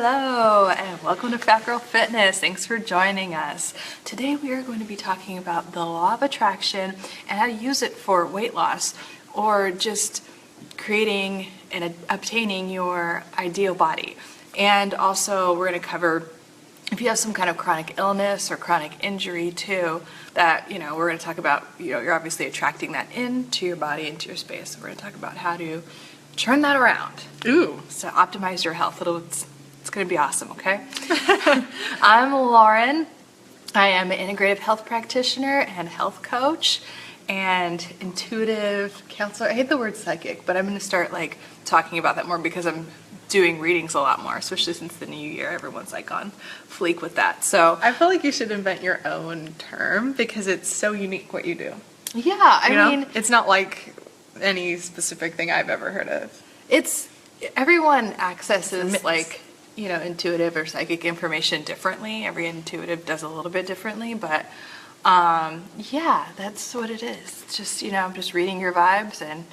Hello and welcome to Fat Girl Fitness. Thanks for joining us. Today we are going to be talking about the law of attraction and how to use it for weight loss or just creating and obtaining your ideal body. And also we're going to cover if you have some kind of chronic illness or chronic injury too, that, we're going to talk about, you're obviously attracting that into your body, into your space. So we're going to talk about how to turn that around. Ooh. So optimize your health. It's going to be awesome, okay? I'm Lauren. I am an integrative health practitioner and health coach and intuitive counselor. I hate the word psychic, but I'm going to start talking about that more because I'm doing readings a lot more, especially since the new year. Everyone's on fleek with that. So I feel like you should invent your own term because it's so unique what you do. Yeah, I mean, it's not like any specific thing I've ever heard of. Everyone accesses intuitive or psychic information differently. Every intuitive does a little bit differently, but yeah, that's what it is. It's just, I'm just reading your vibes and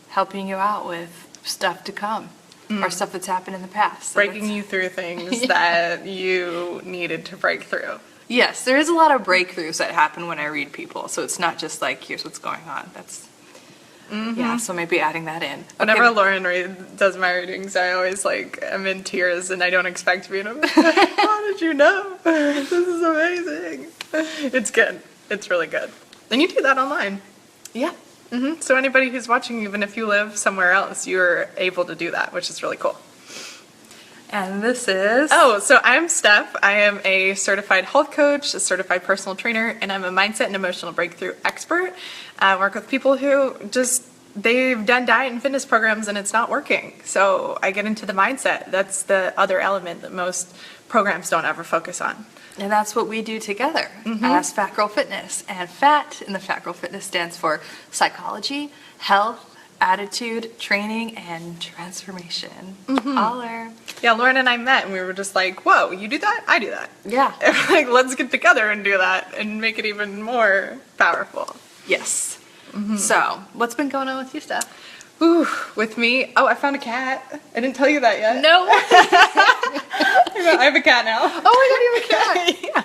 helping you out with stuff to come or stuff that's happened in the past. So breaking you through things that you needed to break through. Yes, there is a lot of breakthroughs that happen when I read people. So it's not just here's what's going on. That's yeah, so maybe adding that in. Whenever Lauren does my readings, I always I'm in tears and I don't expect to be in them. How did you know? This is amazing. It's good. It's really good. And you do that online. Yeah. So anybody who's watching, even if you live somewhere else, you're able to do that, which is really cool. And this is... Oh, so I'm Steph. I am a certified health coach, a certified personal trainer, and I'm a mindset and emotional breakthrough expert. I work with people who they've done diet and fitness programs and it's not working. So I get into the mindset. That's the other element that most programs don't ever focus on. And that's what we do together as Fat Girl Fitness. And FATT in the Fat Girl Fitness stands for psychology, health, attitude, training, and transformation. Holler. Yeah, Lauren and I met and we were just like, whoa, you do that? I do that. Yeah. Let's get together and do that and make it even more powerful. Yes. So, what's been going on with you, Steph? Ooh, with me? Oh, I found a cat. I didn't tell you that yet. No. I have a cat now. Oh my God, you have a cat. Yeah.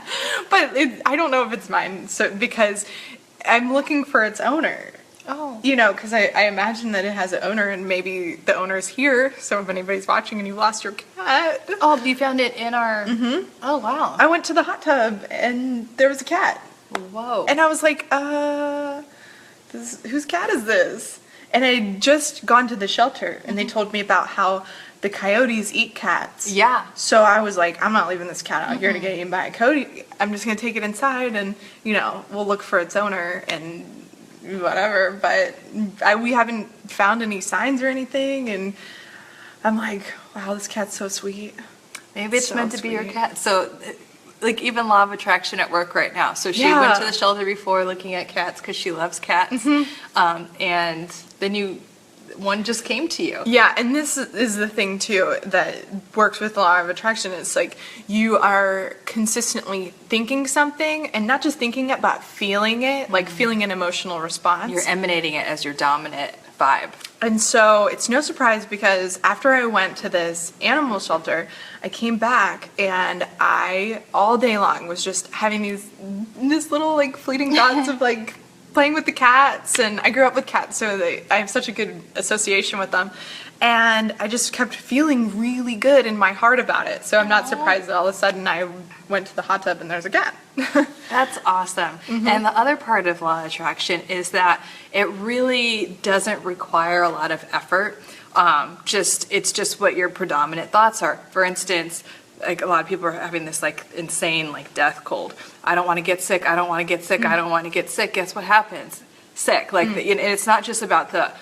But I don't know if it's mine, because I'm looking for its owner. Oh. Because I imagine that it has an owner and maybe the owner's here. So if anybody's watching and you lost your cat. Oh, you found it in our... Oh, wow. I went to the hot tub and there was a cat. Whoa. And I was like, whose cat is this? And I had just gone to the shelter and they told me about how the coyotes eat cats. Yeah. So I was like, I'm not leaving this cat out here to get eaten by a coyote. I'm just going to take it inside and, we'll look for its owner and whatever. But we haven't found any signs or anything. And I'm like, wow, this cat's so sweet. Maybe it's meant to be your cat. So... even law of attraction at work right now. So she went to the shelter before looking at cats because she loves cats. And then one just came to you. Yeah, and this is the thing too that works with the law of attraction. It's you are consistently thinking something and not just thinking it, but feeling it, feeling an emotional response. You're emanating it as your dominant vibe. And so it's no surprise because after I went to this animal shelter, I came back and I all day long was just having this little fleeting thoughts of playing with the cats, and I grew up with cats, so I have such a good association with them. And I just kept feeling really good in my heart about it. So I'm not surprised that all of a sudden I went to the hot tub and there's a cat. That's awesome. And the other part of law of attraction is that it really doesn't require a lot of effort. It's just what your predominant thoughts are. For instance, a lot of people are having this insane death cold. I don't want to get sick. I don't want to get sick. I don't want to get sick. Guess what happens? Sick. And it's not just about the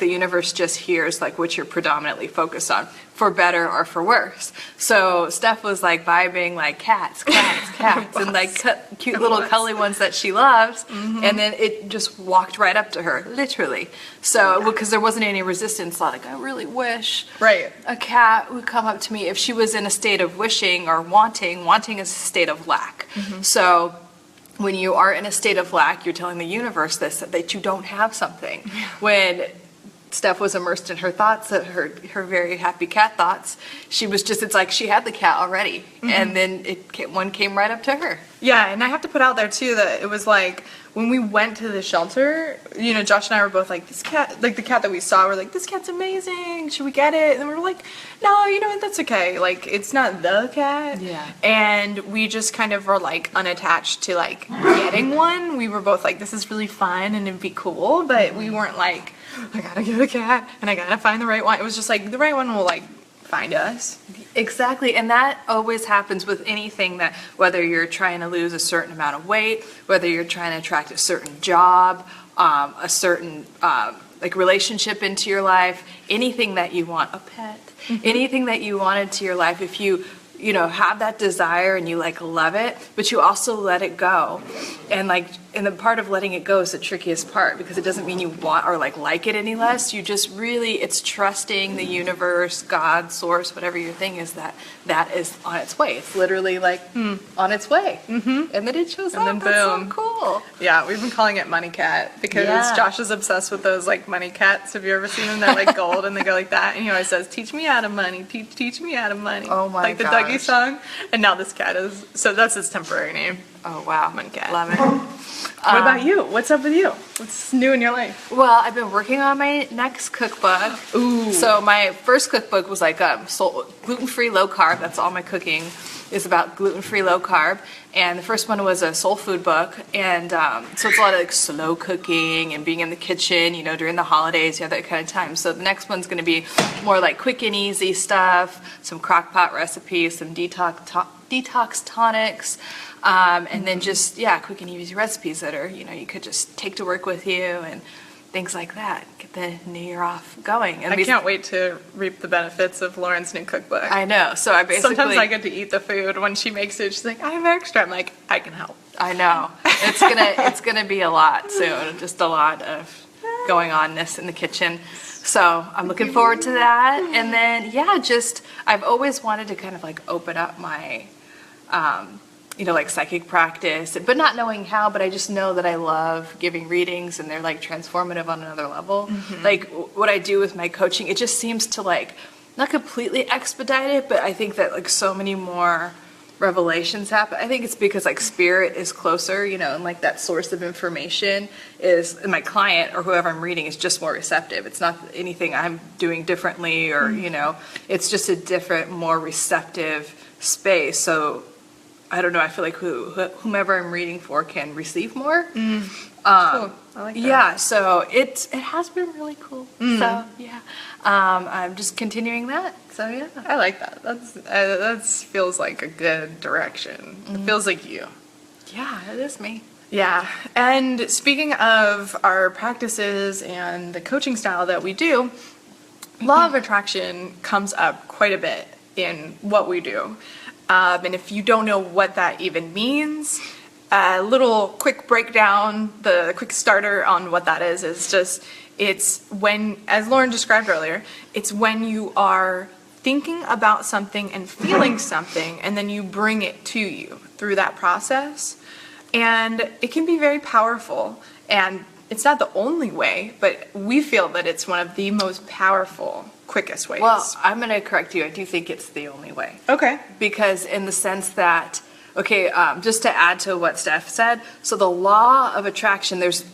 universe just hears what you're predominantly focused on, for better or for worse. So Steph was vibing cats, and cute little cuddly ones that she loves, and then it just walked right up to her, literally. So because there wasn't any resistance, I really wish a cat would come up to me. If she was in a state of wishing or wanting is a state of lack. So when you are in a state of lack, you're telling the universe that you don't have something. When Steph was immersed in her thoughts, her very happy cat thoughts. She was just, it's like she had the cat already, and then one came right up to her. Yeah, and I have to put out there too that it was like when we went to the shelter, you know, Josh and I were both like, this cat, like the cat that we saw, we're like, this cat's amazing, should we get it? And we were like, no, you know what, that's okay. Like, it's not the cat. Yeah. And we just kind of were like unattached to like getting one. We were both like, this is really fun and it'd be cool, but we weren't like, I gotta get a cat and I gotta find the right one. It was just like, the right one will like find us. Exactly, and that always happens with anything that, whether you're trying to lose a certain amount of weight, whether you're trying to attract a certain job, a certain like relationship into your life, anything that you want, a pet, anything that you want into your life, if you know, have that desire and you like love it, but you also let it go. And the part of letting it go is the trickiest part, because it doesn't mean you want or like it any less. You just really, it's trusting the universe, God, source, whatever your thing is, that is on its way. It's literally like on its way. And then it shows And up. then That's boom. so cool. Yeah, we've been calling it Money Cat because Yeah. Josh is obsessed with those like money cats. Have you ever seen them? They're like gold and they go like that. And he always says, "Teach me how to money, teach me how to money." Oh my Like the gosh. Dougie song. And now this cat is, so that's his temporary name. Oh, wow. Money Cat. Love it. What about you? What's up with you? What's new in your life? Well, I've been working on my next cookbook. Ooh. So my first cookbook was like gluten-free, low carb. That's all my cooking is about, gluten-free, low carb. And the first one was a soul food book. And so it's a lot of like slow cooking and being in the kitchen, you know, during the holidays, you have that kind of time. So the next one's going to be more like quick and easy stuff, some crock pot recipes, some detox tonics. And then just, quick and easy recipes that are, you know, you could just take to work with you and things like that. Get the new year off going. And I can't wait to reap the benefits of Lauren's new cookbook. I know. So I basically... Sometimes I get to eat the food when she makes it. She's like, I have extra. I'm like, I can help. I know. It's gonna be a lot soon. Just a lot of going on-ness in the kitchen. So I'm looking forward to that. And then, I've always wanted to kind of like open up my... you know, like psychic practice, but not knowing how, but I just know that I love giving readings and they're like transformative on another level. Like what I do with my coaching, it just seems to like, not completely expedite it, but I think that like so many more revelations happen. I think it's because like spirit is closer, you know, and like that source of information is, and my client or whoever I'm reading is just more receptive. It's not anything I'm doing differently or, you know, it's just a different, more receptive space. So I don't know, I feel like whomever I'm reading for can receive more. Cool. I like that. Yeah, so it has been really cool. So I'm just continuing that. So yeah. I like that. That feels like a good direction. It feels like you. Yeah, it is me. Yeah. And speaking of our practices and the coaching style that we do, law of attraction comes up quite a bit in what we do. And if you don't know what that even means, a little quick breakdown, the quick starter on what that is just, it's when, as Lauren described earlier, it's when you are thinking about something and feeling something, and then you bring it to you through that process. And it can be very powerful. And it's not the only way, but we feel that it's one of the most powerful, quickest ways. Well, I'm going to correct you. I do think it's the only way. Okay. Because in the sense that, just to add to what Steph said, so the law of attraction, there's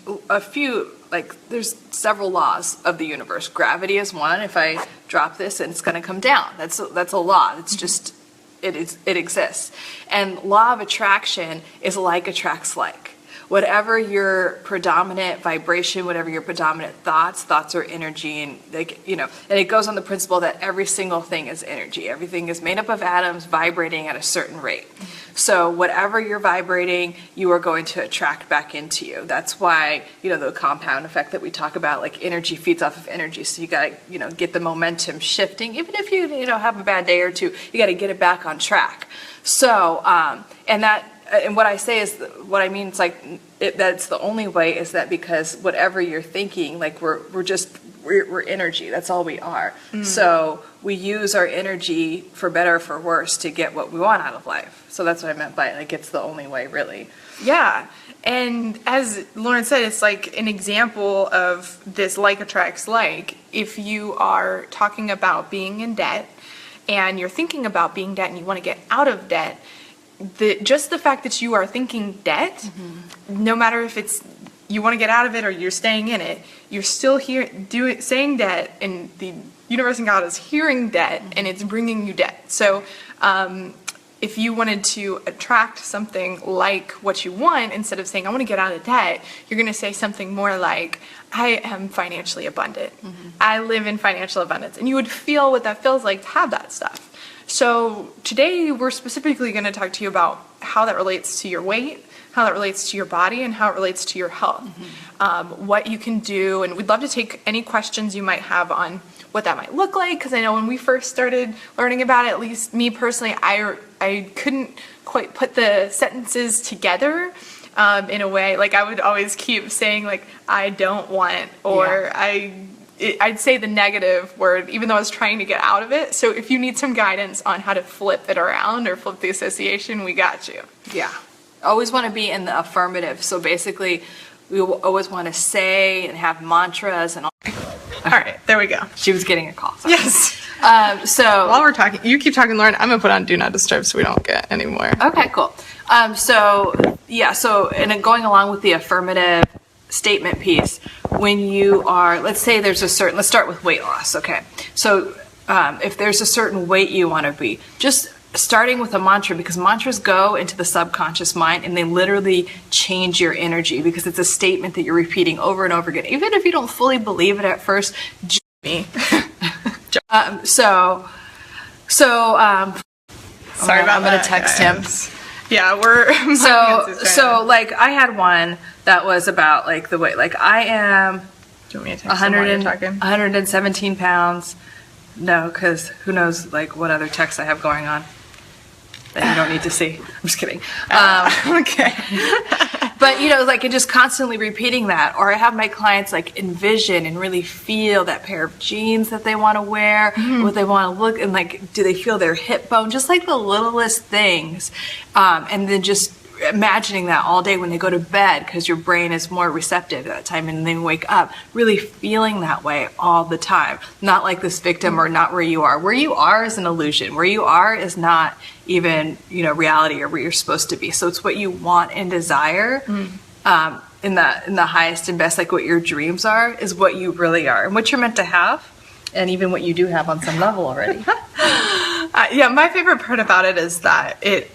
there's several laws of the universe. Gravity is one. If I drop this, and it's going to come down. That's a law. It's just, it exists. And law of attraction is like attracts like. Whatever your predominant vibration, whatever your predominant thoughts are energy, and like, you know, and it goes on the principle that every single thing is energy. Everything is made up of atoms vibrating at a certain rate. So whatever you're vibrating, you are going to attract back into you. That's why, you know, the compound effect that we talk about, like energy feeds off of energy. So you got to, you know, get the momentum shifting. Even if you have a bad day or two, you got to get it back on track. So, and what I say is, what I mean, it's like, that's the only way, is that because whatever you're thinking, like we're energy. That's all we are. So we use our energy for better or for worse to get what we want out of life. So that's what I meant by like, it's the only way, really. Yeah. And as Lauren said, it's like an example of this like attracts like. If you are talking about being in debt and you're thinking about being debt and you want to get out of debt, just the fact that you are thinking debt, no matter if it's you want to get out of it or you're staying in it, you're still here saying debt, and the universe and God is hearing debt, and it's bringing you debt. So if you wanted to attract something like what you want, instead of saying I want to get out of debt, you're going to say something more like I am financially abundant. I live in financial abundance, and you would feel what that feels like to have that stuff. So today we're specifically going to talk to you about how that relates to your weight, how that relates to your body, and how it relates to your health. What you can do, and we'd love to take any questions you might have on what that might look like, because I know when we first started learning about it, at least me personally, I couldn't quite put the sentences together in a way. Like I would always keep saying like I don't want, or I'd say the negative word, even though I was trying to get out of it. So if you need some guidance on how to flip it around or flip the association, we got you. Yeah. Always want to be in the affirmative. So basically, we will always want to say and have mantras and all. All right, there we go. She was getting a call. Sorry. Yes. So while we're talking, you keep talking, Lauren. I'm gonna put on Do Not Disturb so we don't get any more. Okay, cool. So and then going along with the affirmative statement piece, when you are, let's say there's a certain, let's start with weight loss. Okay. So if there's a certain weight you want to be, just starting with a mantra, because mantras go into the subconscious mind and they literally change your energy, because it's a statement that you're repeating over and over again, even if you don't fully believe it at first. Me. Sorry about I'm gonna text him. Yeah, we're so like I had one that was about like the weight, like I am Do you want me to text him while you're talking? 117 pounds. No, because who knows like what other texts I have going on that you don't need to see. I'm just kidding. Okay. But you know, like just constantly repeating that, or I have my clients like envision and really feel that pair of jeans that they want to wear, what they want to look, and like, do they feel their hip bone? Just like the littlest things, and then just imagining that all day when they go to bed, because your brain is more receptive at that time, and then wake up really feeling that way all the time. Not like this victim, or not where you are. Where you are is an illusion. Where you are is not even, you know, reality or where you're supposed to be. So it's what you want and desire in the highest and best, like what your dreams are, is what you really are and what you're meant to have, and even what you do have on some level already. Yeah, my favorite part about it is that it's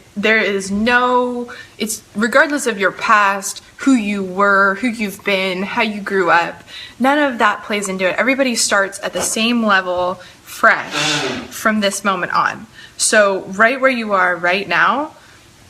regardless of your past, who you were, who you've been, how you grew up, none of that plays into it. Everybody starts at the same level, fresh, from this moment on. So right where you are right now,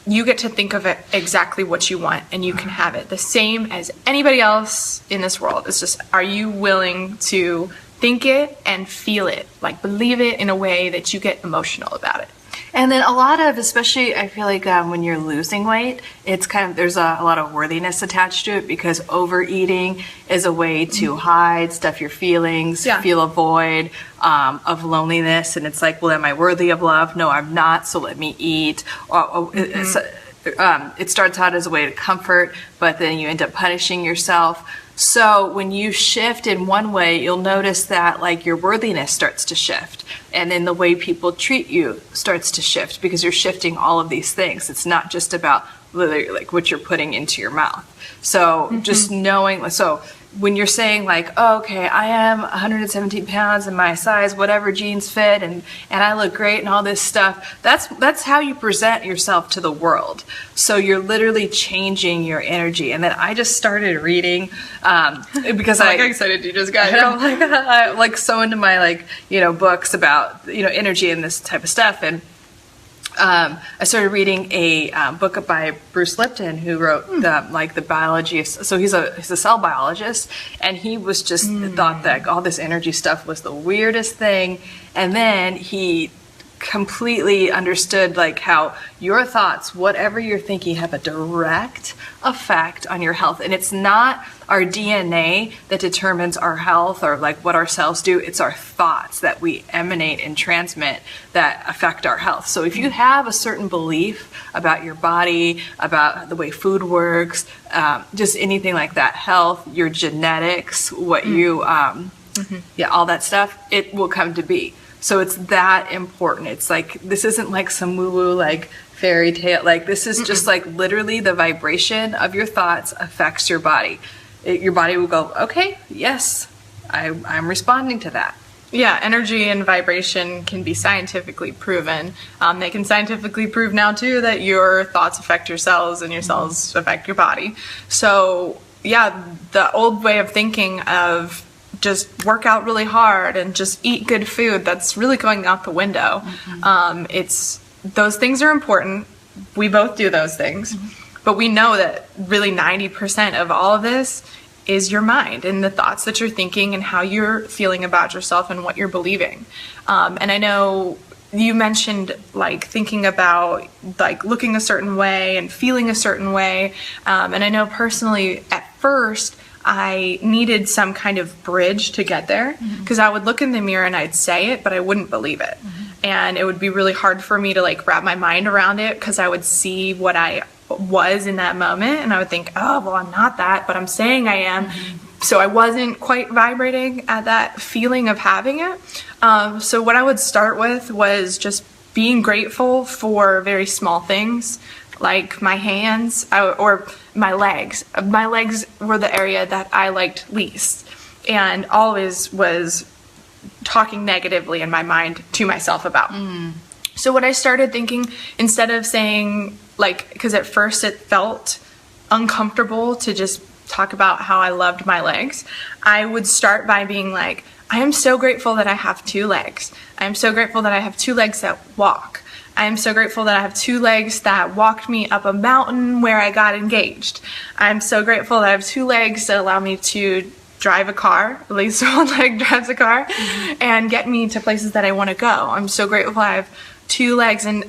you get to think of it exactly what you want, and you can have it the same as anybody else in this world. It's just, are you willing to think it and feel it, like believe it in a way that you get emotional about it? And then a lot of, especially I feel like when you're losing weight, it's kind of, there's a lot of worthiness attached to it, because overeating is a way to hide, stuff your feelings, feel a void of loneliness. And it's like, well, am I worthy of love? No, I'm not, so let me eat. It starts out as a way to comfort, but then you end up punishing yourself. So when you shift in one way, you'll notice that like your worthiness starts to shift, and then the way people treat you starts to shift, because you're shifting all of these things. It's not just about literally like what you're putting into your mouth. So just knowing, so when you're saying like, oh, okay, I am 117 pounds and my size, whatever jeans fit, and I look great and all this stuff, that's how you present yourself to the world. So you're literally changing your energy. And then I just started reading, because I got excited you just got here. I'm like so into my like, you know, books about, you know, energy and this type of stuff. And I started reading a book by Bruce Lipton, who wrote the biology of, so he's a cell biologist, and he was just thought that all this energy stuff was the weirdest thing, and then he completely understood like how your thoughts, whatever you're thinking, have a direct effect on your health. And it's not our DNA that determines our health or like what our cells do. It's our thoughts that we emanate and transmit that affect our health. So if you have a certain belief about your body, about the way food works, just anything like that, health, your genetics, what you, all that stuff, it will come to be. So it's that important. It's like, this isn't like some woo-woo, like fairy tale. Like this is just like literally the vibration of your thoughts affects your body. Your body will go, okay, yes, I'm responding to that. Yeah, energy and vibration can be scientifically proven. They can scientifically prove now too that your thoughts affect your cells and your cells affect your body. So yeah, the old way of thinking of just work out really hard and just eat good food, that's really going out the window. It's those things are important. We both do those things, but we know that really 90% of all of this is your mind and the thoughts that you're thinking and how you're feeling about yourself and what you're believing. And I know you mentioned like thinking about like looking a certain way and feeling a certain way. And I know personally at first I needed some kind of bridge to get there because I would look in the mirror and I'd say it, but I wouldn't believe it. And it would be really hard for me to like wrap my mind around it because I would see what I was in that moment and I would think, oh, well, I'm not that, but I'm saying I am. So I wasn't quite vibrating at that feeling of having it. So what I would start with was just being grateful for very small things like my hands or my legs. My legs were the area that I liked least and always was talking negatively in my mind to myself about. So what I started thinking, instead of saying like, because at first it felt uncomfortable to just talk about how I loved my legs, I would start by being like, I am so grateful that I have two legs. I am so grateful that I have two legs that walk. I am so grateful that I have two legs that walked me up a mountain where I got engaged. I'm so grateful that I have two legs that allow me to drive a car, at least one leg drives a car, and get me to places that I want to go. I'm so grateful I have two legs, and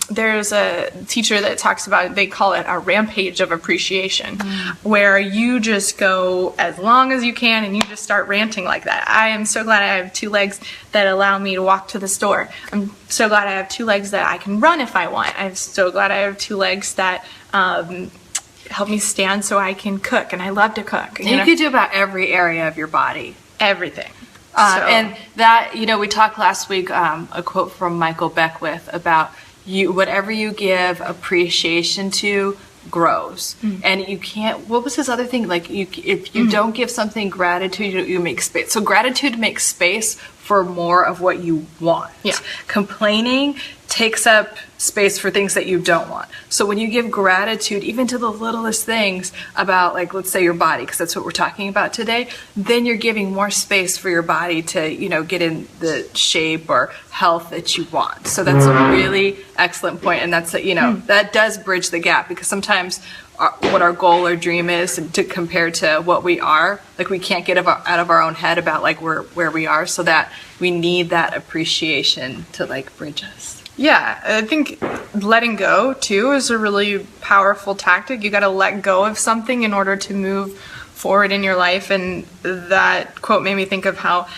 there's a teacher that talks about it, they call it a rampage of appreciation, where you just go as long as you can and you just start ranting like that. I am so glad I have two legs that allow me to walk to the store. I'm so glad I have two legs that I can run if I want. I'm so glad I have two legs that help me stand so I can cook, and I love to cook. You could do about every area of your body. Everything. And that, we talked last week, a quote from Michael Beckwith about whatever you give appreciation to grows. And you can't, what was his other thing? Like if you don't give something gratitude, you make space. So gratitude makes space for more of what you want. Yeah. Complaining takes up space for things that you don't want. So when you give gratitude, even to the littlest things about, like, let's say your body, because that's what we're talking about today, then you're giving more space for your body to, get in the shape or health that you want. So that's a really excellent point. And that's, that does bridge the gap, because sometimes what our goal or dream is to compare to what we are, like we can't get out of our own head about like where we are, so that we need that appreciation to like bridge us. Yeah, I think letting go too is a really powerful tactic. You got to let go of something in order to move forward in your life. And that quote made me think of how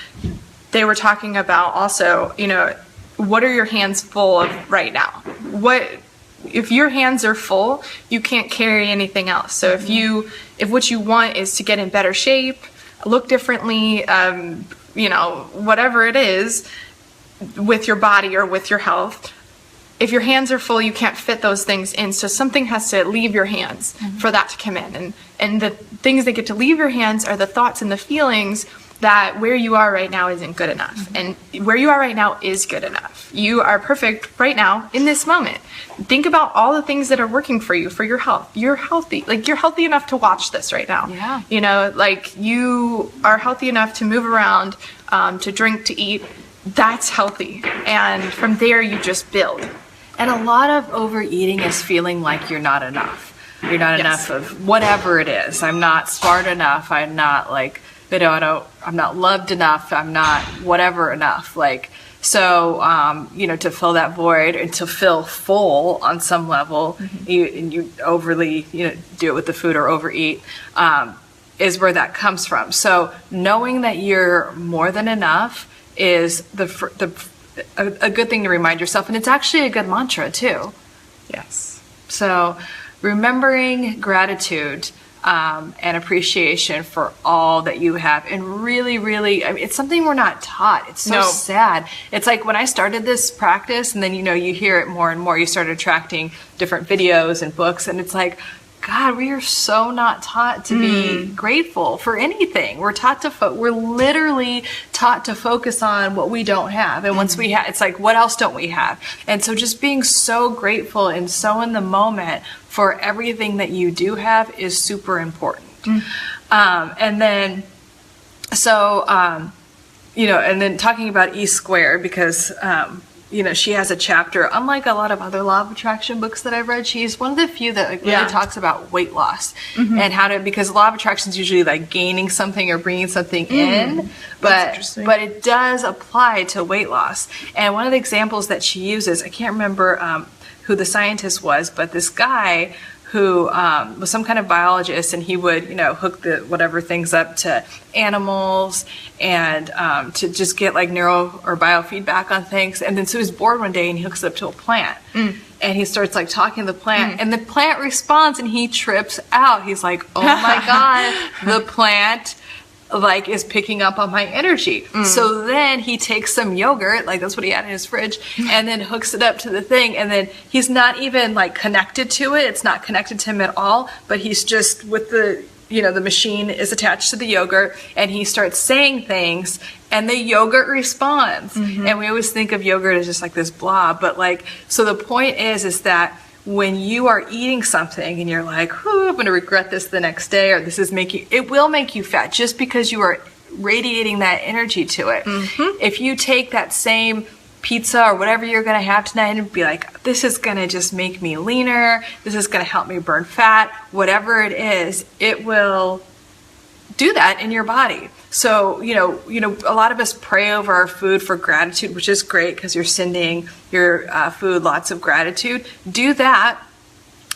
they were talking about also, what are your hands full of right now? If your hands are full, you can't carry anything else. So if what you want is to get in better shape, look differently, whatever it is, with your body or with your health, if your hands are full, you can't fit those things in. So something has to leave your hands for that to come in. And the things that get to leave your hands are the thoughts and the feelings that where you are right now isn't good enough. And where you are right now is good enough. You are perfect right now in this moment. Think about all the things that are working for you, for your health. You're healthy. Like, you're healthy enough to watch this right now. Yeah. Like, you are healthy enough to move around, to drink, to eat. That's healthy. And from there, you just build. And a lot of overeating is feeling like you're not enough. You're not enough of whatever it is. I'm not smart enough. I'm not like, I'm not loved enough. I'm not whatever enough. Like, So, to fill that void and to feel full on some level, you overly, do it with the food or overeat, is where that comes from. So knowing that you're more than enough is a good thing to remind yourself. And it's actually a good mantra too. Yes. So remembering gratitude and appreciation for all that you have, and really, really, it's something we're not taught. It's so sad. It's like when I started this practice, and then you hear it more and more. You start attracting different videos and books, and it's like, God, we are so not taught to be grateful for anything. We're taught to we're literally taught to focus on what we don't have, and once we have, it's like, what else don't we have? And so just being so grateful and so in the moment for everything that you do have is super important. And then, and then talking about E squared, because, she has a chapter, unlike a lot of other law of attraction books that I've read, she's one of the few that really talks about weight loss and how to, because law of attraction is usually like gaining something or bringing something in, but it does apply to weight loss. And one of the examples that she uses, I can't remember who the scientist was, but this guy who was some kind of biologist, and he would, hook the whatever things up to animals and to just get like neuro or biofeedback on things. And then so he's bored one day and he hooks it up to a plant. And he starts like talking to the plant, and the plant responds, and he trips out. He's like, oh my God, the plant like is picking up on my energy. So then he takes some yogurt, like that's what he had in his fridge, and then hooks it up to the thing, and then he's not even like connected to it. It's not connected to him at all, but he's just with the, the machine is attached to the yogurt, and he starts saying things, and the yogurt responds. And we always think of yogurt as just like this blob, but like, so the point is that when you are eating something and you're like, I'm going to regret this the next day, or it will make you fat just because you are radiating that energy to it. If you take that same pizza or whatever you're going to have tonight and be like, this is going to just make me leaner, this is going to help me burn fat, whatever it is, it will do that in your body. So, a lot of us pray over our food for gratitude, which is great because you're sending your food lots of gratitude. Do that.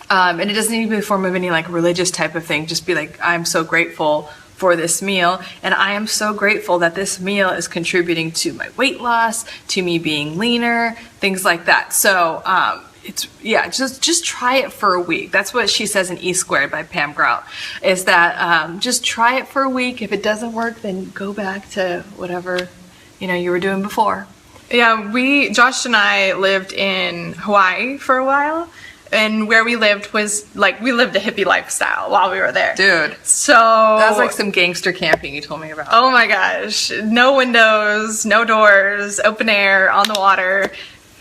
And it doesn't need to be in the form of any like religious type of thing. Just be like, I'm so grateful for this meal, and I am so grateful that this meal is contributing to my weight loss, to me being leaner, things like that. So, just try it for a week. That's what she says in E squared by Pam Grout, is that just try it for a week. If it doesn't work, then go back to whatever you were doing before. Yeah, Josh and I lived in Hawaii for a while, and where we lived was like, we lived a hippie lifestyle while we were there. Dude. So that was like some gangster camping you told me about. Oh my gosh. No windows, no doors, open air, on the water.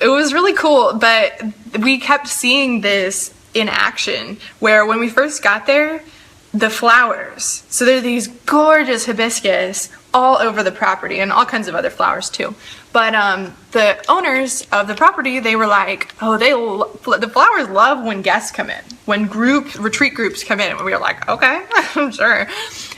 It was really cool, but we kept seeing this in action, where when we first got there, the flowers, so there are these gorgeous hibiscus all over the property, and all kinds of other flowers too. But the owners of the property, they were like, the flowers love when guests come in, when retreat groups come in. And we were like, okay, sure.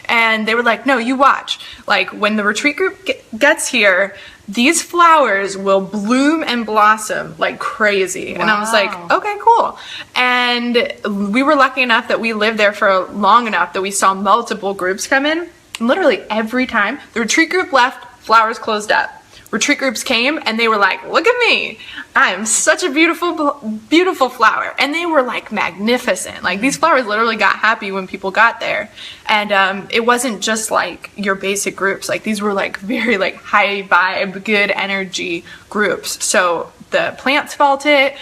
And they were like, no, you watch. Like, when the retreat group gets here, these flowers will bloom and blossom like crazy. Wow. And I was like, okay, cool. And we were lucky enough that we lived there for long enough that we saw multiple groups come in. And literally every time the retreat group left, flowers closed up. Retreat groups came, and they were like, look at me. I am such a beautiful, beautiful flower. And they were like magnificent. Like, these flowers literally got happy when people got there. And it wasn't just like your basic groups. Like, these were like very like high vibe, good energy groups. So the plants felt it.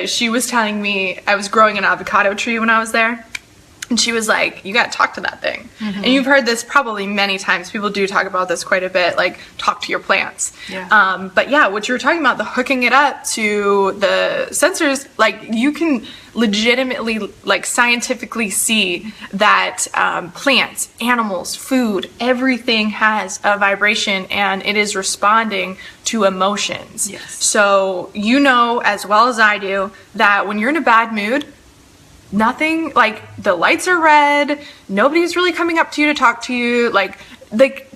She was telling me, I was growing an avocado tree when I was there. And she was like, you got to talk to that thing. Mm-hmm. And you've heard this probably many times. People do talk about this quite a bit, like talk to your plants. Yeah. But yeah, what you were talking about, the hooking it up to the sensors, like you can legitimately, like scientifically see that plants, animals, food, everything has a vibration and it is responding to emotions. Yes. So you know as well as I do that when you're in a bad mood, nothing, like the lights are red, nobody's really coming up to you to talk to you, like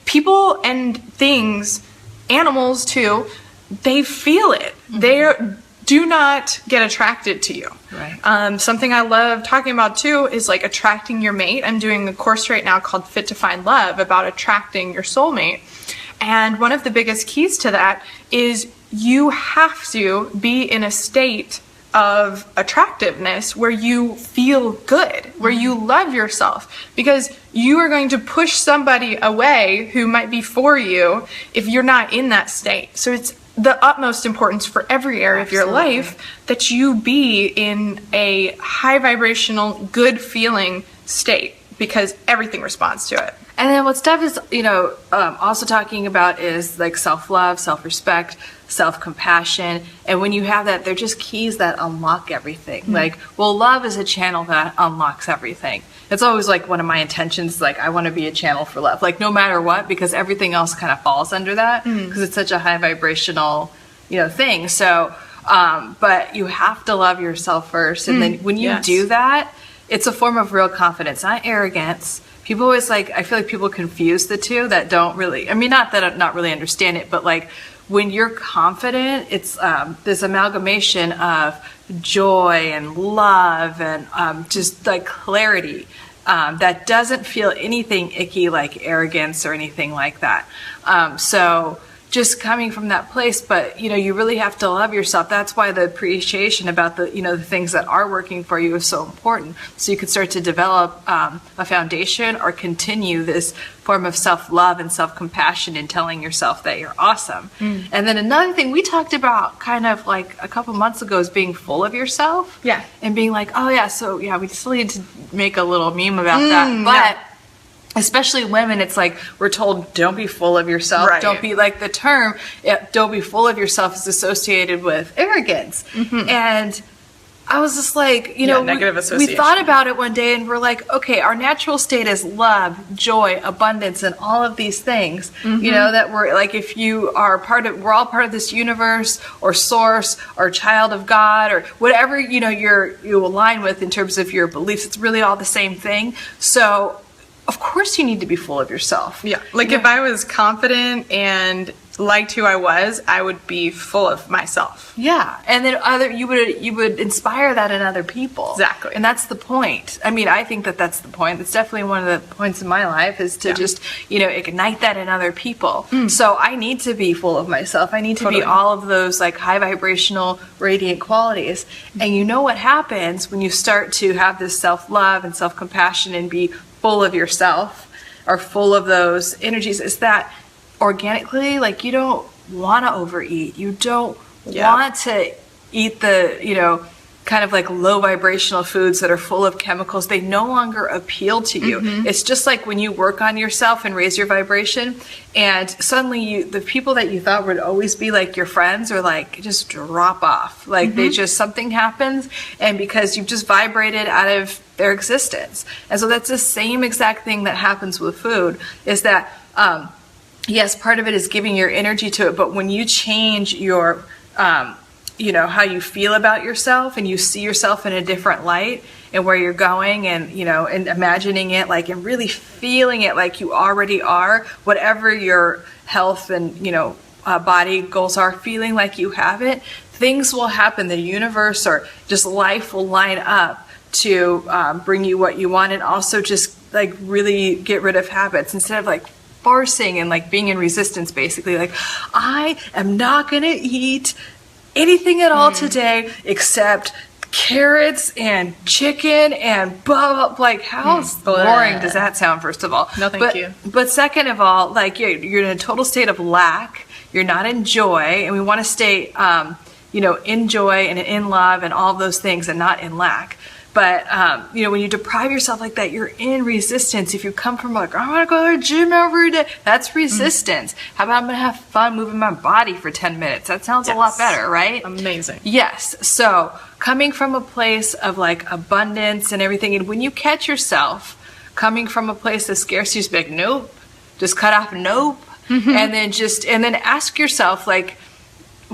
people and things animals too, they feel it. They do not get attracted to you. Right. Something I love talking about too is like attracting your mate. I'm doing a course right now called Fit to Find Love about attracting your soulmate. And one of the biggest keys to that is you have to be in a state of attractiveness where you feel good, where you love yourself, because you are going to push somebody away who might be for you if you're not in that state. So it's the utmost importance for every area of your life that you be in a high vibrational, good feeling state, because everything responds to it. And then what Steph is, also talking about is like self-love, self-respect, self-compassion. And when you have that, they're just keys that unlock everything. Like, well, love is a channel that unlocks everything. It's always like one of my intentions, like I want to be a channel for love, like no matter what, because everything else kind of falls under that because it's such a high vibrational, thing. So, but you have to love yourself first. And then when you do that, it's a form of real confidence, not arrogance. People always I feel like people confuse the two that don't really, not that I not really understand it, but like when you're confident, it's this amalgamation of joy and love and just like clarity that doesn't feel anything icky like arrogance or anything like that. So just coming from that place, but you really have to love yourself. That's why the appreciation about the things that are working for you is so important. So you can start to develop a foundation or continue this form of self-love and self-compassion in telling yourself that you're awesome. And then another thing we talked about kind of like a couple months ago is being full of yourself. Yeah. And being like, oh yeah, so yeah, we still need to make a little meme about that. But especially women, it's like we're told don't be full of yourself. Right. Don't be like the term don't be full of yourself is associated with arrogance. And I was just like, negative we association. thought about it one day and we're like, okay, our natural state is love, joy, abundance, and all of these things, that we're like, if you are we're all part of this universe or source or child of God or whatever, you align with in terms of your beliefs. It's really all the same thing. So of course you need to be full of yourself. Yeah. Like if I was confident and liked who I was, I would be full of myself. Yeah. And then you would inspire that in other people. Exactly. And that's the point. I think that that's the point. That's definitely one of the points in my life is to just, ignite that in other people. So I need to be full of myself. I need to be all of those like high vibrational radiant qualities. And you know what happens when you start to have this self-love and self-compassion and be full of yourself or full of those energies is that organically, like you don't want to overeat. You don't want to eat the, kind of like low vibrational foods that are full of chemicals. They no longer appeal to you. It's just like when you work on yourself and raise your vibration and suddenly the people that you thought would always be like your friends are like just drop off. Like they just, something happens and because you've just vibrated out of their existence. And so that's the same exact thing that happens with food is that, yes, part of it is giving your energy to it, but when you change your, how you feel about yourself and you see yourself in a different light and where you're going and, and imagining it like and really feeling it like you already are, whatever your health and, body goals are, feeling like you have it, things will happen. The universe or just life will line up to bring you what you want and also just like really get rid of habits instead of like forcing and like being in resistance basically like I am not gonna eat anything at all today except carrots and chicken and blah, blah, like how boring does that sound first of all? No thank you. But second of all, like you're in a total state of lack, you're not in joy, and we want to stay in joy and in love and all of those things and not in lack. But, when you deprive yourself like that, you're in resistance. If you come from like, I want to go to the gym every day, that's resistance. How about I'm going to have fun moving my body for 10 minutes? That sounds a lot better, right? Amazing. Yes. So coming from a place of like abundance and everything, and when you catch yourself coming from a place of scarcity, just be like, nope, just cut off, nope. And then ask yourself like,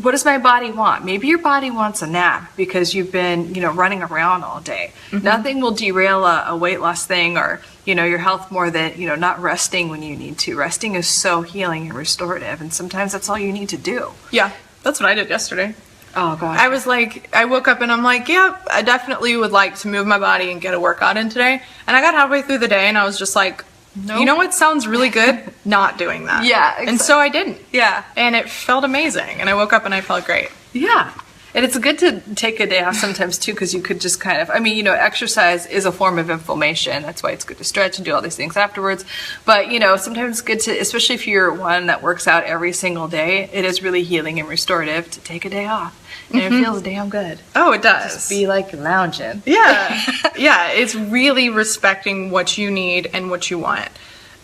what does my body want? Maybe your body wants a nap because you've been, running around all day. Nothing will derail a weight loss thing or, your health more than, not resting when you need to. Resting is so healing and restorative, and sometimes that's all you need to do. Yeah, that's what I did yesterday. Oh, gosh. I was like, I woke up and I'm like, yeah, I definitely would like to move my body and get a workout in today. And I got halfway through the day and I was just like, nope. You know what sounds really good? Not doing that. Yeah. Exactly. And so I didn't. Yeah. And it felt amazing. And I woke up and I felt great. Yeah. And it's good to take a day off sometimes too, because you could just kind of, exercise is a form of inflammation. That's why it's good to stretch and do all these things afterwards. But, sometimes it's good to, especially if you're one that works out every single day, it is really healing and restorative to take a day off. And it feels damn good. Oh, it does. Just be like lounging. Yeah. Yeah. It's really respecting what you need and what you want.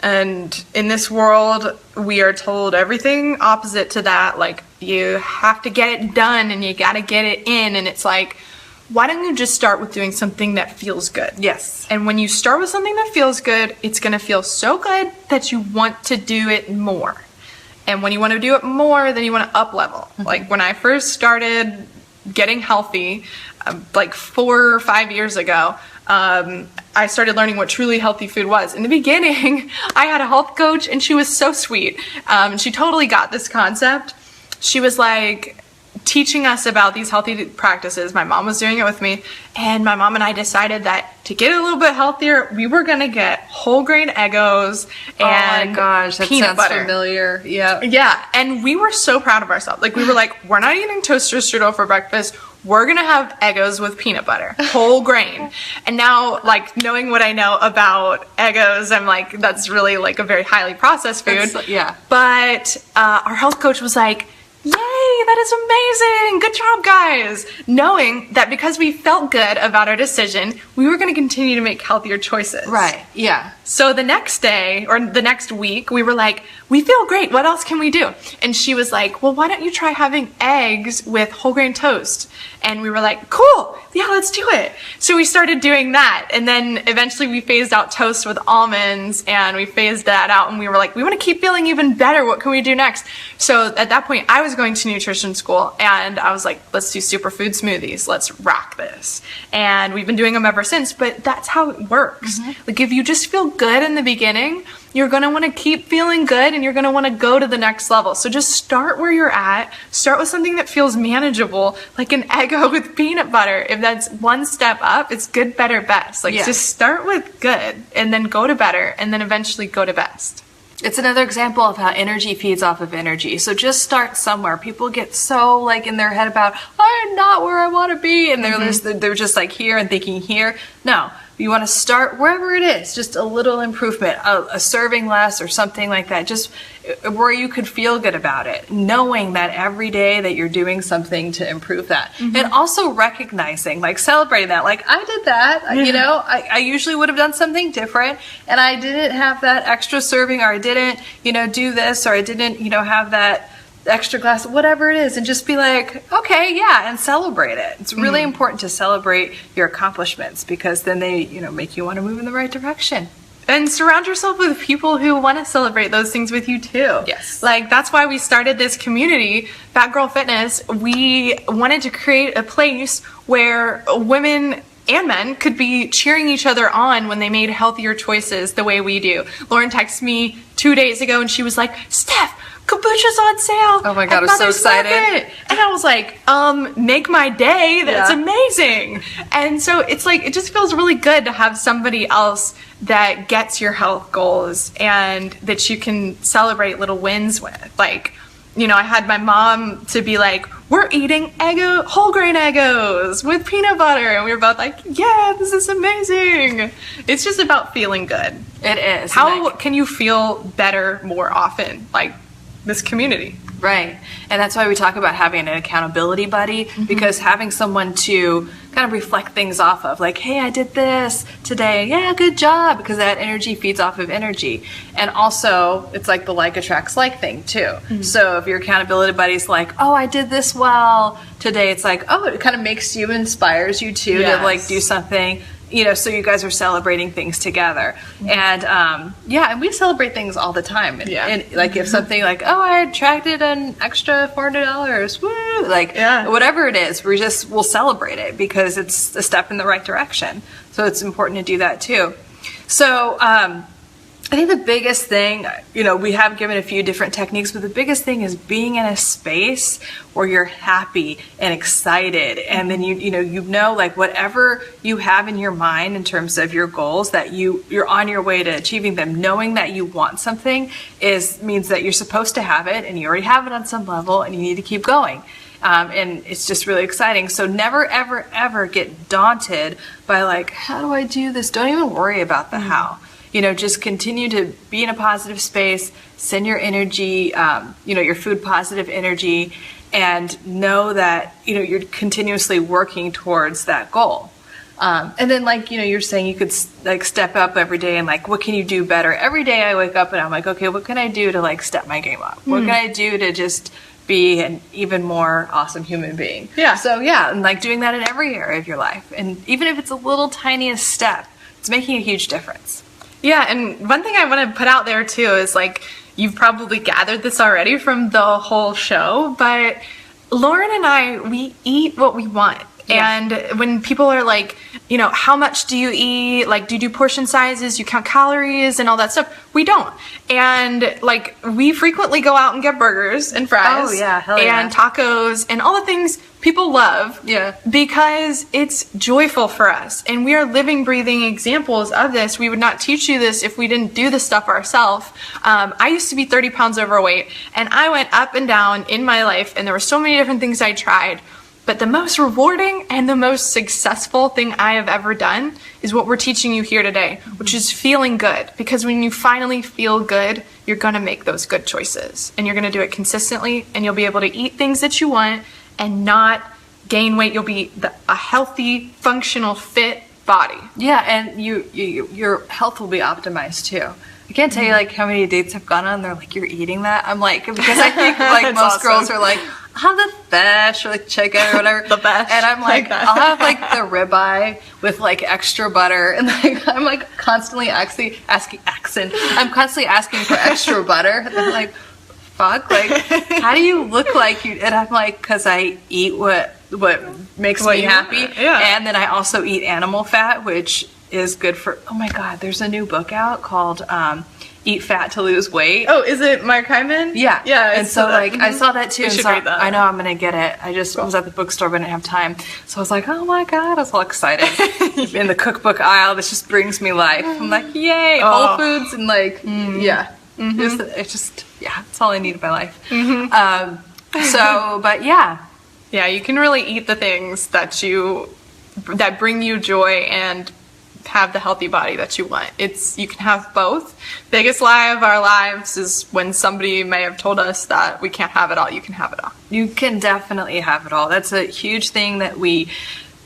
And in this world, we are told everything opposite to that. Like, you have to get it done and you got to get it in. And it's like, why don't you just start with doing something that feels good? Yes. And when you start with something that feels good, it's going to feel so good that you want to do it more. And when you want to do it more, then you want to up level. Like, when I first started getting healthy, like 4 or 5 years ago, I started learning what truly healthy food was. In the beginning, I had a health coach and she was so sweet. She totally got this concept. She was like teaching us about these healthy practices. My mom was doing it with me, and my mom and I decided that to get a little bit healthier, we were gonna get whole grain Eggos and oh my gosh, that peanut sounds butter. familiar. Yeah. Yeah, and we were so proud of ourselves. Like, we were like, we're not eating toaster strudel for breakfast. We're gonna have Eggos with peanut butter, whole grain. And now, like, knowing what I know about Eggos, I'm like, that's really like a very highly processed food. Yeah. But our health coach was like, yay, that is amazing. Good job, guys. Knowing that because we felt good about our decision, we were going to continue to make healthier choices. Right. Yeah. So the next day or the next week, we were like, we feel great. What else can we do? And she was like, well, why don't you try having eggs with whole grain toast? And we were like, cool. Yeah, let's do it. So we started doing that. And then eventually we phased out toast with almonds, and we phased that out. And we were like, we want to keep feeling even better. What can we do next? So at that point, I was going to nutrition school, and I was like, let's do superfood smoothies. Let's rock this. And we've been doing them ever since, but that's how it works. Like, if you just feel good in the beginning, you're going to want to keep feeling good, and you're going to want to go to the next level. So just start where you're at. Start with something that feels manageable, like an Eggo with peanut butter. If that's one step up, it's good, better, best. Like, just start with good, and then go to better, and then eventually go to best. It's another example of how energy feeds off of energy. So just start somewhere. People get so like in their head about, I'm not where I want to be. And they're just like here and thinking here. No, you want to start wherever it is, just a little improvement, a serving less or something like that, just where you could feel good about it, knowing that every day that you're doing something to improve that. And also recognizing, like celebrating that, like I did that, I usually would have done something different, and I didn't have that extra serving, or I didn't, do this, or I didn't, have that extra glass, whatever it is, and just be like, okay, yeah, and celebrate it. It's really important to celebrate your accomplishments, because then they, make you want to move in the right direction. And surround yourself with people who want to celebrate those things with you too. Yes. Like, that's why we started this community, PHATTGirlFitness. We wanted to create a place where women and men could be cheering each other on when they made healthier choices the way we do. Lauren texted me 2 days ago and she was like, Steph, kombucha's on sale. Oh my God, I'm so excited. And I was like, make my day. That's amazing. And so it's like, it just feels really good to have somebody else that gets your health goals and that you can celebrate little wins with. Like, I had my mom to be like, we're eating Eggo, whole grain Eggos with peanut butter. And we were both like, yeah, this is amazing. It's just about feeling good. It is. How can you feel better more often? Like, this community. Right. And that's why we talk about having an accountability buddy, because having someone to kind of reflect things off of, like, hey, I did this today. Yeah, good job. Because that energy feeds off of energy. And also, it's like the like attracts like thing too. So if your accountability buddy's like, oh, I did this well today, it's like, oh, it kind of makes you, inspires you too to like do something so you guys are celebrating things together. And and we celebrate things all the time. And like if something like, oh, I attracted an extra $400, woo, like whatever it is, we'll celebrate it because it's a step in the right direction. So it's important to do that too. So I think the biggest thing, we have given a few different techniques, but the biggest thing is being in a space where you're happy and excited. And then like whatever you have in your mind in terms of your goals, that you're on your way to achieving them. Knowing that you want something means that you're supposed to have it, and you already have it on some level, and you need to keep going. And it's just really exciting. So never, ever, ever get daunted by like, how do I do this? Don't even worry about the how. Just continue to be in a positive space, send your energy, your food positive energy, and know that, you're continuously working towards that goal. And then like, you're saying you could like step up every day and like, what can you do better? Every day I wake up and I'm like, okay, what can I do to like step my game up? What can I do to just be an even more awesome human being? Yeah. So and like doing that in every area of your life. And even if it's a little tiniest step, it's making a huge difference. Yeah, and one thing I want to put out there too is like, you've probably gathered this already from the whole show, but Lauren and I, we eat what we want. Yeah. And when people are like, how much do you eat? Like, do you do portion sizes? You count calories and all that stuff? We don't. And like, we frequently go out and get burgers and fries and tacos and all the things people love because it's joyful for us. And we are living, breathing examples of this. We would not teach you this if we didn't do this stuff ourselves. I used to be 30 pounds overweight, and I went up and down in my life, and there were so many different things I tried. But the most rewarding and the most successful thing I have ever done is what we're teaching you here today, which is feeling good. Because when you finally feel good, you're going to make those good choices. And you're going to do it consistently, and you'll be able to eat things that you want and not gain weight. You'll be a healthy, functional, fit body. Yeah, and your health will be optimized too. I can't tell you like how many dates I've gone on, they're like, you're eating that? I'm like, because I think like most girls are like, I'll have the fish or like chicken or whatever. The best. And I'm like, I'll have like the ribeye with like extra butter, and like I'm like constantly asking for extra butter. And I'm like, fuck, like how do you look like you? And I'm like, because I eat what makes me happy, and then I also eat animal fat, which is good for. Oh my god, there's a new book out called Eat Fat to Lose Weight. Oh, is it Mark Hyman? Yeah. And so like I saw that too. So read that. I know I'm gonna get it. I just was at the bookstore but I didn't have time. So I was like, oh my god, I was all excited. In the cookbook aisle, this just brings me life. I'm like, yay, Whole Foods and like it's just it's all I need in my life. But you can really eat the things that bring you joy and have the healthy body that you want. You can have both. Biggest lie of our lives is when somebody may have told us that we can't have it all. You can have it all. You can definitely have it all. That's a huge thing that we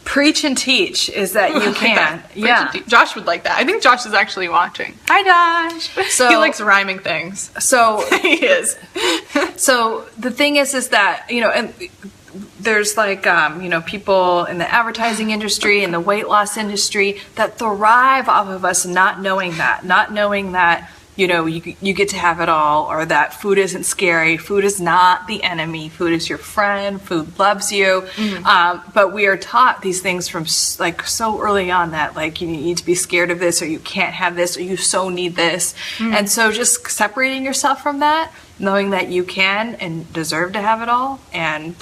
preach and teach, is that you can. Josh would like that. I think Josh is actually watching. Hi, Josh. So he likes rhyming things. So he is. So the thing is that, and there's like, people in the advertising industry and the weight loss industry that thrive off of us not knowing that, you get to have it all, or that food isn't scary. Food is not the enemy. Food is your friend. Food loves you. But we are taught these things from like so early on that like you need to be scared of this, or you can't have this, or you so need this. And so just separating yourself from that, knowing that you can and deserve to have it all, and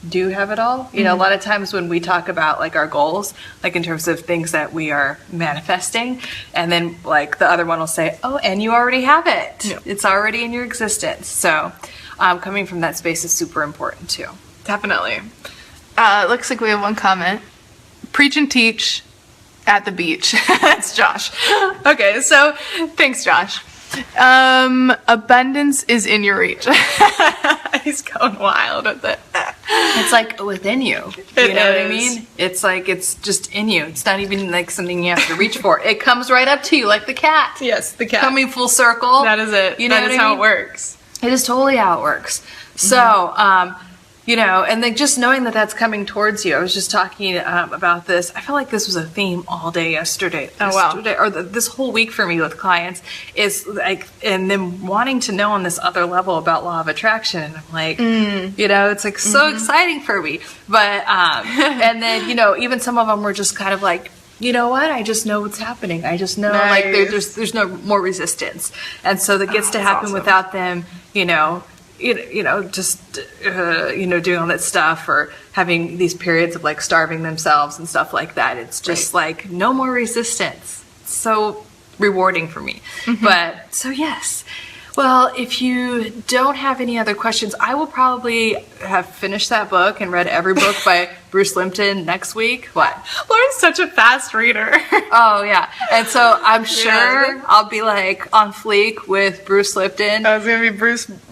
do have it all. A lot of times when we talk about like our goals, like in terms of things that we are manifesting, and then like the other one will say, oh, and you already have it. Yeah. It's already in your existence. So coming from that space is super important too. Definitely. Looks like we have one comment. Preach and teach at the beach. That's Josh. Okay, so thanks, Josh. Abundance is in your reach. He's going wild with it. It's like within you. You know what I mean? It's like it's just in you. It's not even like something you have to reach for. It comes right up to you, like the cat. Yes, the cat. Coming full circle. That is it. That is how it works. It is totally how it works. So, You know, and then just knowing that that's coming towards you. I was just talking about this. I feel like this was a theme all day yesterday. Oh, wow. Or this whole week for me with clients is like, and them wanting to know on this other level about law of attraction. And I'm like, you know, it's like so exciting for me. But, and then, you know, even some of them were just kind of like, you know what? I just know what's happening. I just know like there's no more resistance. And so that gets to happen awesome. without them, you know, just, doing all that stuff or having these periods of like starving themselves and stuff like that. It's just like no more resistance. It's so rewarding for me. But so yes. Well, if you don't have any other questions, I will probably have finished that book and read every book by Bruce Lipton next week. What? Lauren's such a fast reader. Oh, yeah. And so I'm sure I'll be like on fleek with Bruce Lipton. I was going to be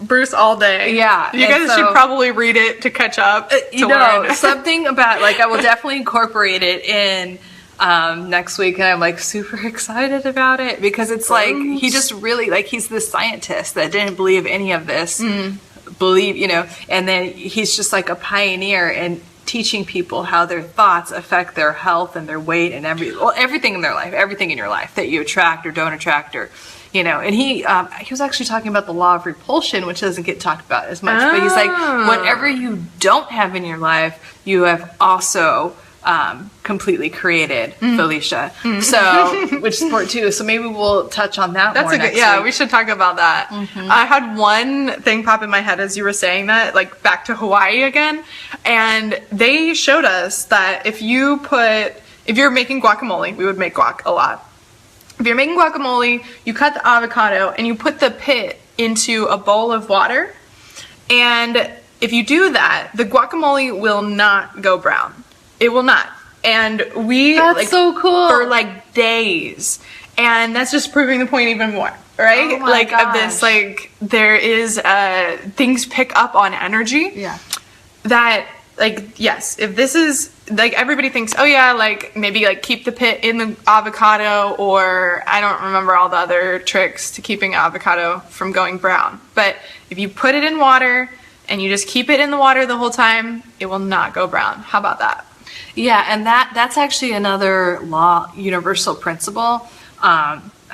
Bruce all day. Yeah. You guys should probably read it to catch up. To learn. Something about like I will definitely incorporate it in next week, and I'm like super excited about it because it's like he just really like he's this scientist that didn't believe any of this, and then he's just like a pioneer in teaching people how their thoughts affect their health and their weight and everything in their life, everything in your life that you attract or don't attract or. You know, and he was actually talking about the law of repulsion, which doesn't get talked about as much. But he's like, whatever you don't have in your life, you have also completely created, Felicia. So, which is part two. So maybe we'll touch on that more next week. We should talk about that. I had one thing pop in my head as you were saying that, like back to Hawaii again. And they showed us that if you're making guacamole, we would make guac a lot. If you're making guacamole, you cut the avocado and you put the pit into a bowl of water. And if you do that, the guacamole will not go brown. It will not. And that's so cool. For like days. And that's just proving the point even more, right? Oh my gosh. Of this, like, there is things pick up on energy. Yeah. That, like, yes, if this is, like, everybody thinks, oh yeah, like, maybe, like, keep the pit in the avocado, or I don't remember all the other tricks to keeping avocado from going brown. But if you put it in water and you just keep it in the water the whole time, it will not go brown. How about that? Yeah, and that's actually another universal principle.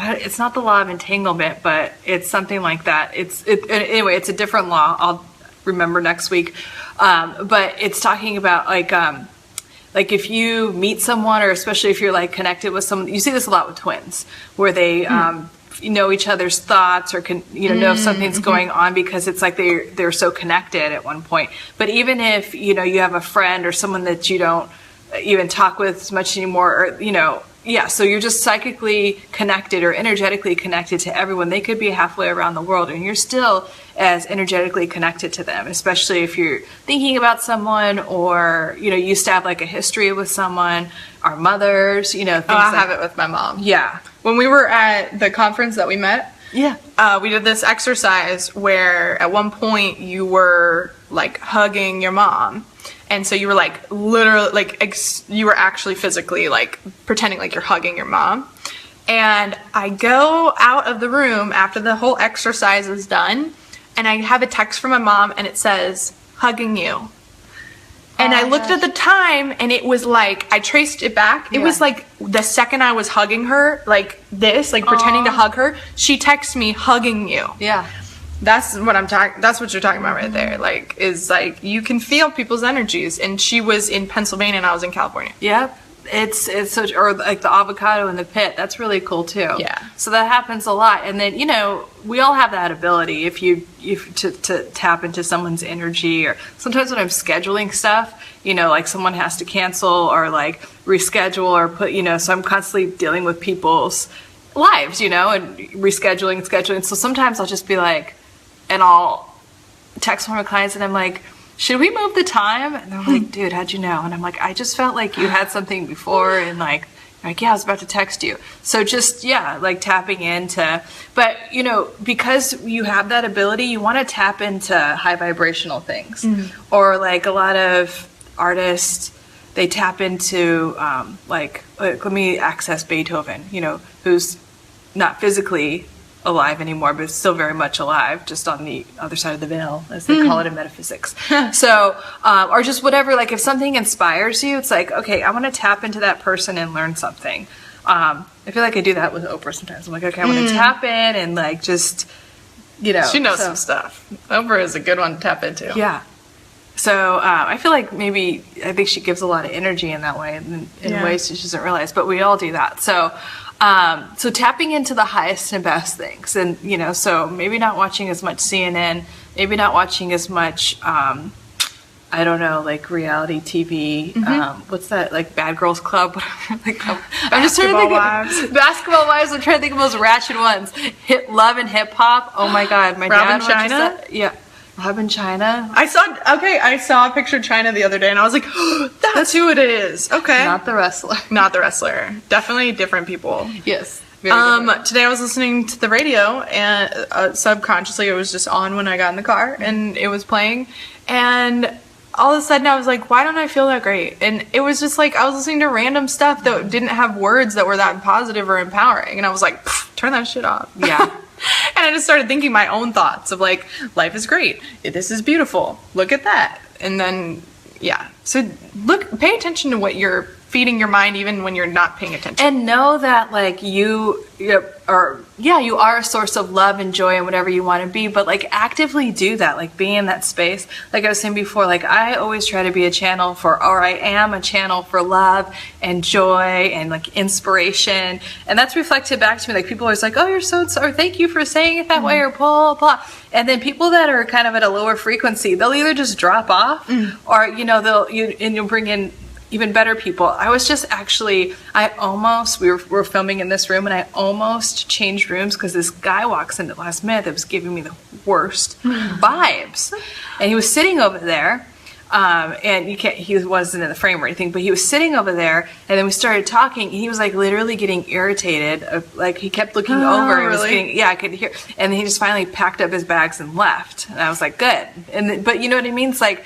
It's not the law of entanglement, but it's something like that. Anyway, it's a different law. I'll remember next week. But it's talking about like if you meet someone, or especially if you're like connected with someone, you see this a lot with twins, where they know each other's thoughts or know if something's going on because it's like they're so connected at one point. But even if you have a friend or someone that you don't even talk with as much anymore, or so you're just psychically connected or energetically connected to everyone. They could be halfway around the world and you're still as energetically connected to them, especially if you're thinking about someone, or you used to have like a history with someone, our mothers, things I have it with my mom. Yeah. When we were at the conference that we met, we did this exercise where at one point you were like hugging your mom. And so you were like literally like you were actually physically like pretending like you're hugging your mom. And I go out of the room after the whole exercise is done, and I have a text from my mom and it says, "Hugging you." And I looked at the time and it was like, I traced it back. It was like the second I was hugging her, like this, like pretending to hug her, she texted me, "Hugging you." Yeah. That's what that's what you're talking about right there. Like, is like, you can feel people's energies. And she was in Pennsylvania and I was in California. Yep. It's such, or like the avocado in the pit. That's really cool too. Yeah. So that happens a lot. And then, we all have that ability if to tap into someone's energy, or sometimes when I'm scheduling stuff, like someone has to cancel or like reschedule or put, so I'm constantly dealing with people's lives, and rescheduling, scheduling. So sometimes I'll just be like, and I'll text one of my clients and I'm like, should we move the time? And they're like, dude, how'd you know? And I'm like, I just felt like you had something before, and like, yeah, I was about to text you. So just, like tapping into, but because you have that ability, you want to tap into high vibrational things. Or like a lot of artists, they tap into, like let me access Beethoven, who's not physically alive anymore, but it's still very much alive, just on the other side of the veil, as they call it in metaphysics. So, or just whatever, like if something inspires you, it's like, okay, I want to tap into that person and learn something. I feel like I do that with Oprah sometimes. I'm like, okay, I want to tap in and like just, you know. She knows some stuff. Oprah is a good one to tap into. Yeah. So I feel like I think she gives a lot of energy in that way, in ways she doesn't realize, but we all do that. So, so tapping into the highest and best things, and you know, so maybe not watching as much CNN, maybe not watching as much, I don't know, like reality TV. What's that? Like Bad Girls Club. I'm just trying to think. Of Basketball Wives. I'm trying to think of those ratchet ones. Love and Hip Hop. Oh my God, my dad watches that. Yeah. Robin China. I saw a picture of China the other day, and I was like, oh, that's who it is. Okay. Not the wrestler. Not the wrestler. Definitely different people. Yes. Today I was listening to the radio, and subconsciously it was just on when I got in the car, and it was playing, and all of a sudden I was like, why don't I feel that great? And it was just like I was listening to random stuff that didn't have words that were that positive or empowering, and I was like, turn that shit off. Yeah. And I just started thinking my own thoughts of like, life is great. This is beautiful. Look at that. And then, yeah. So pay attention to what you're feeding your mind even when you're not paying attention. And know that like you are a source of love and joy and whatever you want to be, but like actively do that, like be in that space. Like I was saying before, like I always try to be a channel I am a channel for love and joy and like inspiration. And that's reflected back to me. Like people are always like, oh, you're so, or thank you for saying it that way, or blah, blah. And then people that are kind of at a lower frequency, they'll either just drop off or, you know, you'll bring in even better people. I was just actually, we were filming in this room, and I almost changed rooms because this guy walks in at the last minute that was giving me the worst vibes. And he was sitting over there, and he wasn't in the frame or anything, but he was sitting over there, and then we started talking, and he was like literally getting irritated. Like he kept looking over. And really? I could hear. And then he just finally packed up his bags and left. And I was like, good. But you know what I mean? It's like,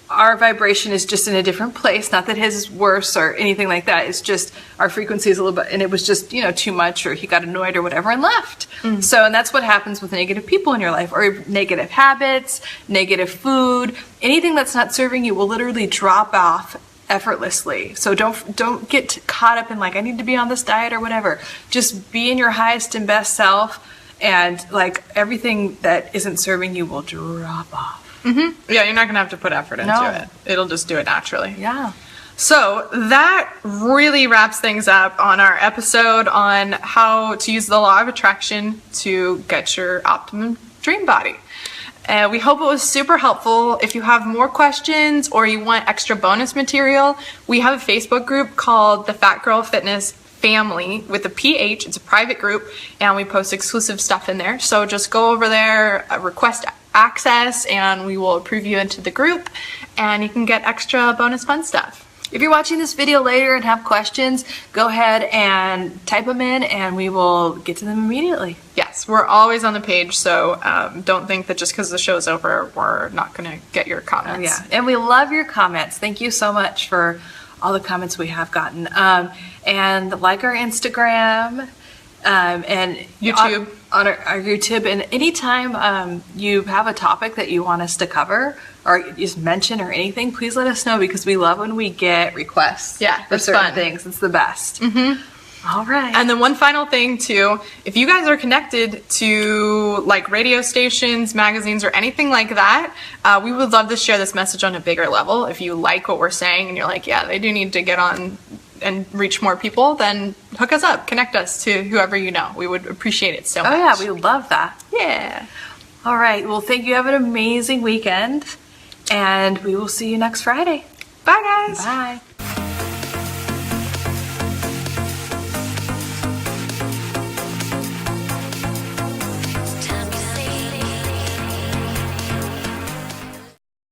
our vibration is just in a different place. Not that his is worse or anything like that. It's just our frequency is a little bit, and it was just, you know, too much, or he got annoyed or whatever and left. So, and that's what happens with negative people in your life, or negative habits, negative food. Anything that's not serving you will literally drop off effortlessly. So don't get caught up in like, I need to be on this diet or whatever. Just be in your highest and best self, and like everything that isn't serving you will drop off. Yeah, you're not going to have to put effort into it. It'll just do it naturally. Yeah. So that really wraps things up on our episode on how to use the law of attraction to get your optimum dream body. We hope it was super helpful. If you have more questions or you want extra bonus material, we have a Facebook group called the Fat Girl Fitness Family with a PH. It's a private group, and we post exclusive stuff in there. So just go over there, request access, and we will approve you into the group, and you can get extra bonus fun stuff. If you're watching this video later and have questions, go ahead and type them in, and we will get to them immediately. Yes, we're always on the page, so don't think that just because the show's over, we're not going to get your comments. Yeah, and we love your comments. Thank you so much for all the comments we have gotten. And like our Instagram, and YouTube. On our YouTube, and anytime you have a topic that you want us to cover or just mention or anything, please let us know, because we love when we get requests for certain things. It's the best. All right. And then one final thing too, if you guys are connected to like radio stations, magazines, or anything like that, we would love to share this message on a bigger level. If you like what we're saying and you're like, yeah, they do need to get on and reach more people, then hook us up, connect us to whoever you know. We would appreciate it so much. Oh yeah, we love that. Yeah. All right, well, thank you. Have an amazing weekend, and we will see you next Friday. Bye, guys. Bye.